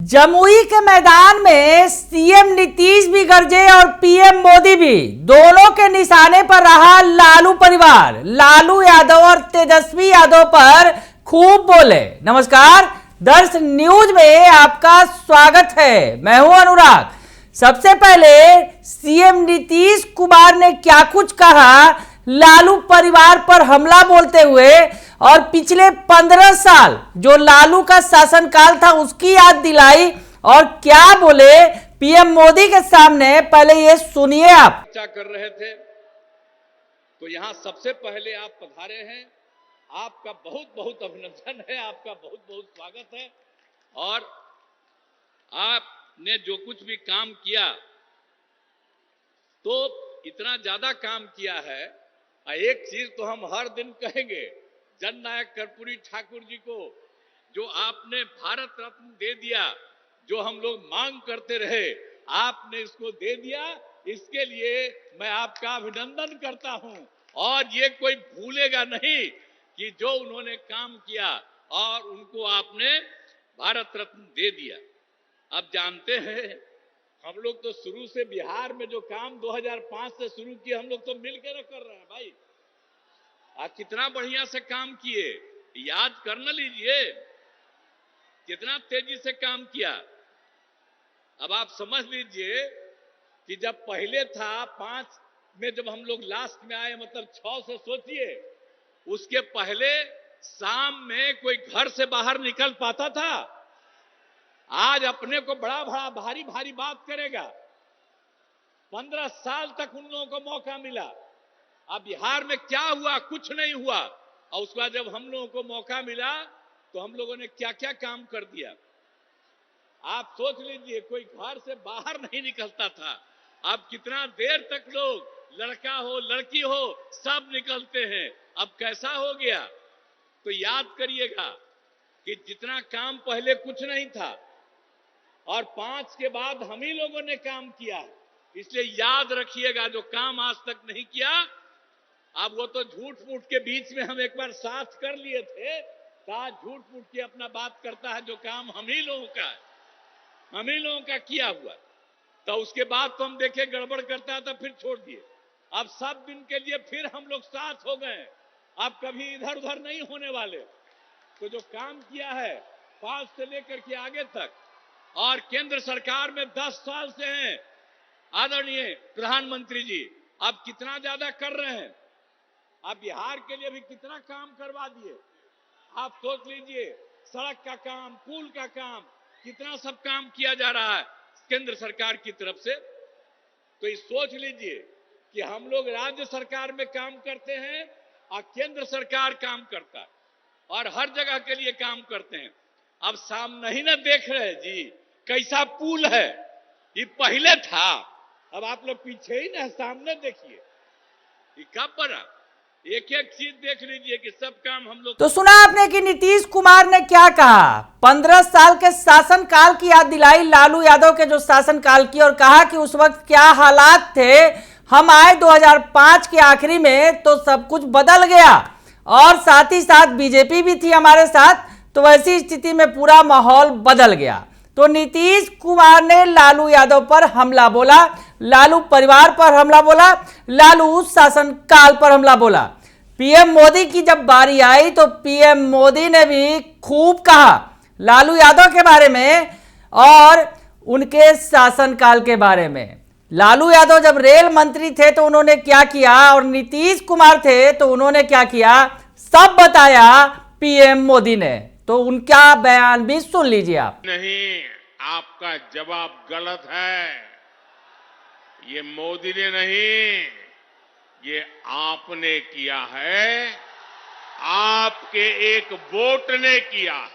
जमुई के मैदान में सीएम नीतीश भी गरजे और पीएम मोदी भी, दोनों के निशाने पर रहा लालू परिवार। लालू यादव और तेजस्वी यादव पर खूब बोले। नमस्कार, दर्श न्यूज में आपका स्वागत है। मैं हूं अनुराग। सबसे पहले सीएम नीतीश कुमार ने क्या कुछ कहा लालू परिवार पर हमला बोलते हुए, और पिछले 15 साल जो लालू का शासनकाल था उसकी याद दिलाई, और क्या बोले पीएम मोदी के सामने, पहले ये सुनिए आप। चर्चा कर रहे थे तो यहां सबसे पहले आप पधारे हैं, आपका बहुत बहुत अभिनंदन है, आपका बहुत बहुत स्वागत है। और आपने जो कुछ भी काम किया तो इतना ज्यादा काम किया है। एक चीज तो हम हर दिन कहेंगे, जननायक कर्पूरी ठाकुर जी को जो आपने भारत रत्न दे दिया, जो हम लोग मांग करते रहे, आपने इसको दे दिया। इसके लिए मैं आपका अभिनंदन करता हूं। और ये कोई भूलेगा नहीं कि जो उन्होंने काम किया और उनको आपने भारत रत्न दे दिया। अब जानते हैं, हम लोग तो शुरू से बिहार में जो काम 2005 से शुरू किए, हम लोग तो मिलकर कर रहे हैं भाई। आप कितना बढ़िया से काम किए, याद कर न लीजिए कितना तेजी से काम किया। अब आप समझ लीजिए कि जब पहले था 5 में, जब हम लोग लास्ट में आए, मतलब 6 से सोचिए, उसके पहले शाम में कोई घर से बाहर निकल पाता था? आज अपने को बड़ा बड़ा भारी भारी बात करेगा। 15 साल तक उन लोगों को मौका मिला। अब बिहार में क्या हुआ? कुछ नहीं हुआ। और उसके बाद जब हम लोगों को मौका मिला तो हम लोगों ने क्या क्या काम कर दिया। आप सोच लीजिए, कोई घर से बाहर नहीं निकलता था। अब कितना देर तक लोग, लड़का हो लड़की हो, सब निकलते हैं। अब कैसा हो गया? तो याद करिएगा कि जितना काम पहले कुछ नहीं था, और 5 के बाद हम ही लोगों ने काम किया है। इसलिए याद रखिएगा, जो काम आज तक नहीं किया, अब वो तो झूठ मूठ के बीच में हम एक बार साथ कर लिए थे, कहा झूठ मूठ के अपना बात करता है। जो काम हम ही लोगों का, हम ही लोगों का किया हुआ, तो उसके बाद तो हम देखे गड़बड़ करता है तो फिर छोड़ दिए। अब सब दिन के लिए फिर हम लोग साथ हो गए। अब कभी इधर उधर नहीं होने वाले। तो जो काम किया है 5 से लेकर के आगे तक, और केंद्र सरकार में 10 साल से हैं आदरणीय प्रधानमंत्री जी, अब कितना ज्यादा कर रहे हैं। अब बिहार के लिए भी कितना काम करवा दिए। आप सोच लीजिए, सड़क का काम, पुल का काम, कितना सब काम किया जा रहा है केंद्र सरकार की तरफ से। तो ये सोच लीजिए कि हम लोग राज्य सरकार में काम करते हैं और केंद्र सरकार काम करता है, और हर जगह के लिए काम करते हैं। अब सामने ही ना देख रहे जी कैसा पुल है। ये पहले था, अब आप लोग पीछे ही ना, सामने देखिए ये कब बना। एक एक चीज देख लीजिए कि सब काम हम लोग। तो सुना आपने कि नीतीश कुमार ने क्या कहा। 15 साल के शासनकाल की याद दिलाई, लालू यादव के जो शासनकाल की, और कहा कि उस वक्त क्या हालात थे। हम आए 2005 के आखिरी में तो सब कुछ बदल गया, और साथ ही साथ बीजेपी भी थी हमारे साथ, तो वैसी स्थिति में पूरा माहौल बदल गया। तो नीतीश कुमार ने लालू यादव पर हमला बोला, लालू परिवार पर हमला बोला, लालू शासनकाल पर हमला बोला। पीएम मोदी की जब बारी आई तो पीएम मोदी ने भी खूब कहा लालू यादव के बारे में और उनके शासनकाल के बारे में। लालू यादव जब रेल मंत्री थे तो उन्होंने क्या किया, और नीतीश कुमार थे तो उन्होंने क्या किया, सब बताया पीएम मोदी ने। तो उनका बयान भी सुन लीजिए आप। नहीं, आपका जवाब गलत है। ये मोदी ने नहीं, ये आपने किया है। आपके एक वोट ने किया है।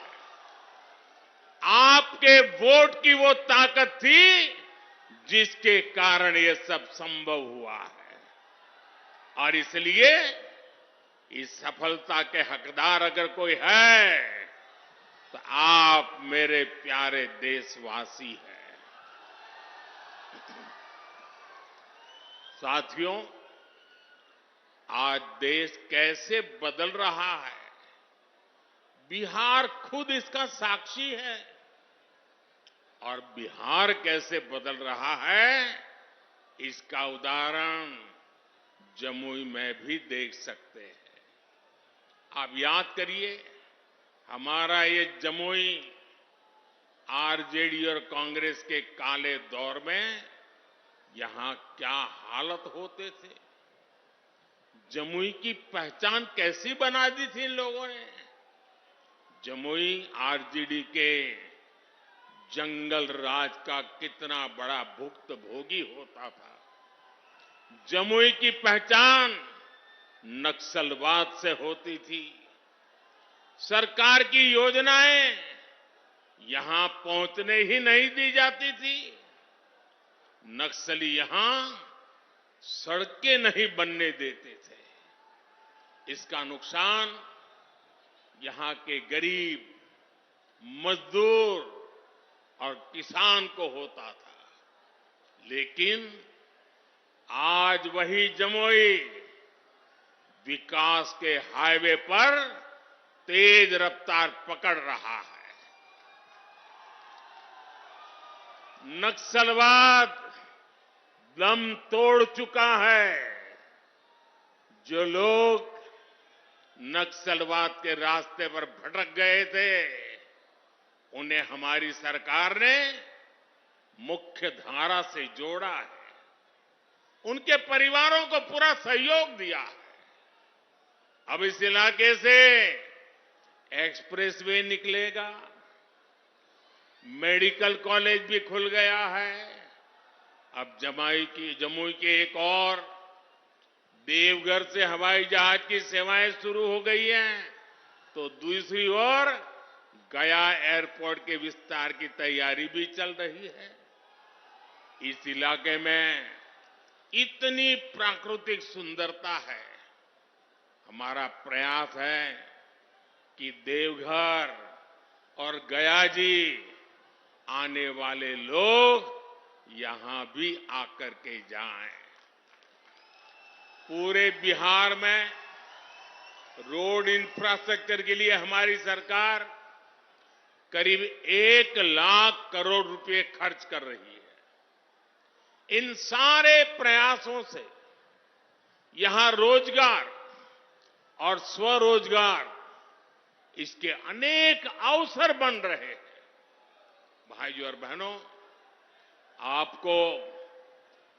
आपके वोट की वो ताकत थी जिसके कारण ये सब संभव हुआ है। और इसलिए इस सफलता के हकदार अगर कोई है तो आप मेरे प्यारे देशवासी हैं। साथियों, आज देश कैसे बदल रहा है, बिहार खुद इसका साक्षी है। और बिहार कैसे बदल रहा है, इसका उदाहरण जमुई में भी देख सकते हैं। आप याद करिए, हमारा ये जमुई आरजेडी और कांग्रेस के काले दौर में यहां क्या हालत होते थे। जमुई की पहचान कैसी बना दी थी इन लोगों ने। जमुई आरजेडी के जंगल राज का कितना बड़ा भुक्तभोगी होता था। जमुई की पहचान नक्सलवाद से होती थी। सरकार की योजनाएं यहां पहुंचने ही नहीं दी जाती थी। नक्सली यहां सड़कें नहीं बनने देते थे। इसका नुकसान यहां के गरीब, मजदूर और किसान को होता था। लेकिन आज वही जमुई विकास के हाईवे पर तेज रफ्तार पकड़ रहा है। नक्सलवाद दम तोड़ चुका है। जो लोग नक्सलवाद के रास्ते पर भटक गए थे, उन्हें हमारी सरकार ने मुख्य धारा से जोड़ा है। उनके परिवारों को पूरा सहयोग दिया है। अब इस इलाके से एक्सप्रेसवे निकलेगा, मेडिकल कॉलेज भी खुल गया है। अब जमुई के एक और देवघर से हवाई जहाज की सेवाएं शुरू हो गई हैं, तो दूसरी ओर गया एयरपोर्ट के विस्तार की तैयारी भी चल रही है। इस इलाके में इतनी प्राकृतिक सुंदरता है। हमारा प्रयास है कि देवघर और गया जी आने वाले लोग यहां भी आकर के जाएं। पूरे बिहार में रोड इंफ्रास्ट्रक्चर के लिए हमारी सरकार करीब 1 लाख करोड़ रुपए खर्च कर रही है। इन सारे प्रयासों से यहां रोजगार और स्वरोजगार, इसके अनेक अवसर बन रहे हैं। भाइयों और बहनों, आपको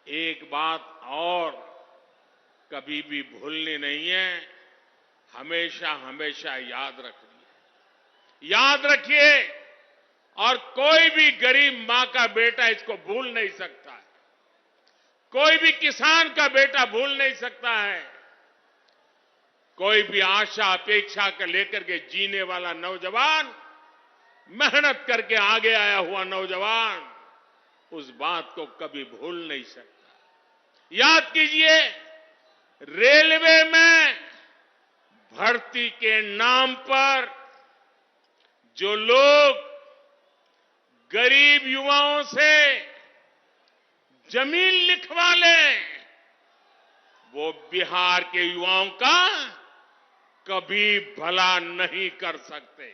एक बात और कभी भी भूलनी नहीं है, हमेशा हमेशा याद रखनी है। याद रखिए, और कोई भी गरीब मां का बेटा इसको भूल नहीं सकता है। कोई भी किसान का बेटा भूल नहीं सकता है। कोई भी आशा अपेक्षा कर लेकर के जीने वाला नौजवान, मेहनत करके आगे आया हुआ नौजवान, उस बात को कभी भूल नहीं सकता। याद कीजिए, रेलवे में भर्ती के नाम पर जो लोग गरीब युवाओं से जमीन लिखवा लें, वो बिहार के युवाओं का कभी भला नहीं कर सकते।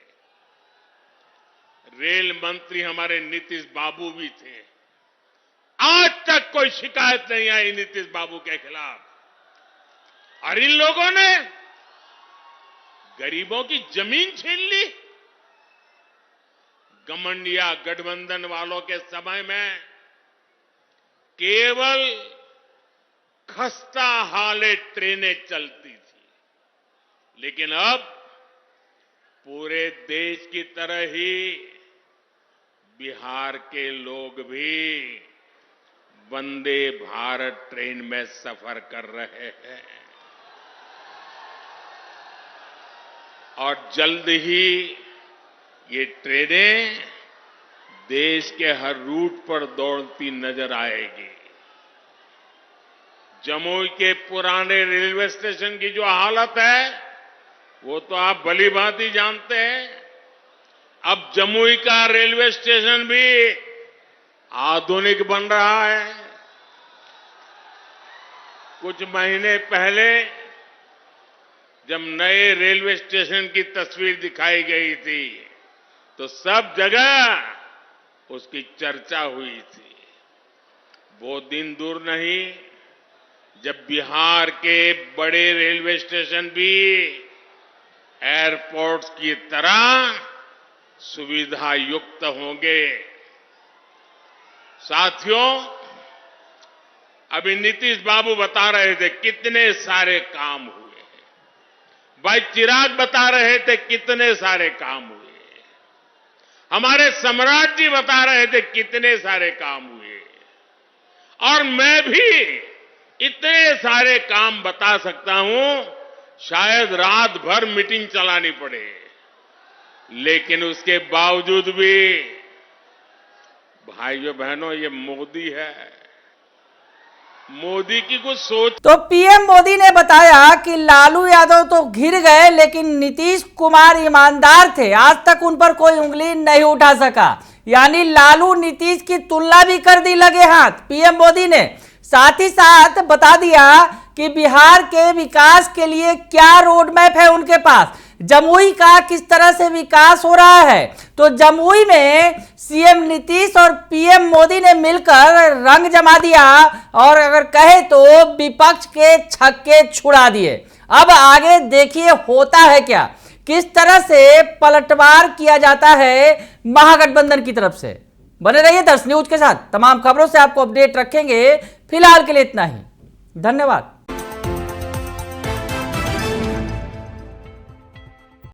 रेल मंत्री हमारे नीतीश बाबू भी थे। आज तक कोई शिकायत नहीं आई नीतीश बाबू के खिलाफ। और इन लोगों ने गरीबों की जमीन छीन ली। गठबंधन गठबंधन वालों के समय में केवल खस्ता हाले ट्रेनें चलती थी, लेकिन अब पूरे देश की तरह ही बिहार के लोग भी वंदे भारत ट्रेन में सफर कर रहे हैं। और जल्द ही ये ट्रेनें देश के हर रूट पर दौड़ती नजर आएगी। जमुई के पुराने रेलवे स्टेशन की जो हालत है, वो तो आप भली भांति जानते हैं। अब जमुई का रेलवे स्टेशन भी आधुनिक बन रहा है। कुछ महीने पहले जब नए रेलवे स्टेशन की तस्वीर दिखाई गई थी, तो सब जगह उसकी चर्चा हुई थी। वो दिन दूर नहीं जब बिहार के बड़े रेलवे स्टेशन भी एयरपोर्ट्स की तरह सुविधा युक्त होंगे। साथियों, अभी नीतीश बाबू बता रहे थे कितने सारे काम हुए हैं, भाई चिराग बता रहे थे कितने सारे काम हुए, हमारे सम्राट जी बता रहे थे कितने सारे काम हुए, और मैं भी इतने सारे काम बता सकता हूं, शायद रात भर मीटिंग चलानी पड़े, लेकिन उसके बावजूद भी भाइयों बहनों ये मोदी है, मोदी की कुछ सोच। तो पीएम मोदी ने बताया कि लालू यादव तो घिर गए लेकिन नीतीश कुमार ईमानदार थे, आज तक उन पर कोई उंगली नहीं उठा सका। यानी लालू नीतीश की तुलना भी कर दी लगे हाथ पीएम मोदी ने। साथ ही साथ बता दिया कि बिहार के विकास के लिए क्या रोड मैप है उनके पास, जमुई का किस तरह से विकास हो रहा है। तो जमुई में सीएम नीतीश और पीएम मोदी ने मिलकर रंग जमा दिया और अगर कहे तो विपक्ष के छक्के छुड़ा दिए। अब आगे देखिए होता है क्या, किस तरह से पलटवार किया जाता है महागठबंधन की तरफ से। बने रहिए दर्श न्यूज के साथ, तमाम खबरों से आपको अपडेट रखेंगे। फिलहाल के लिए इतना ही, धन्यवाद।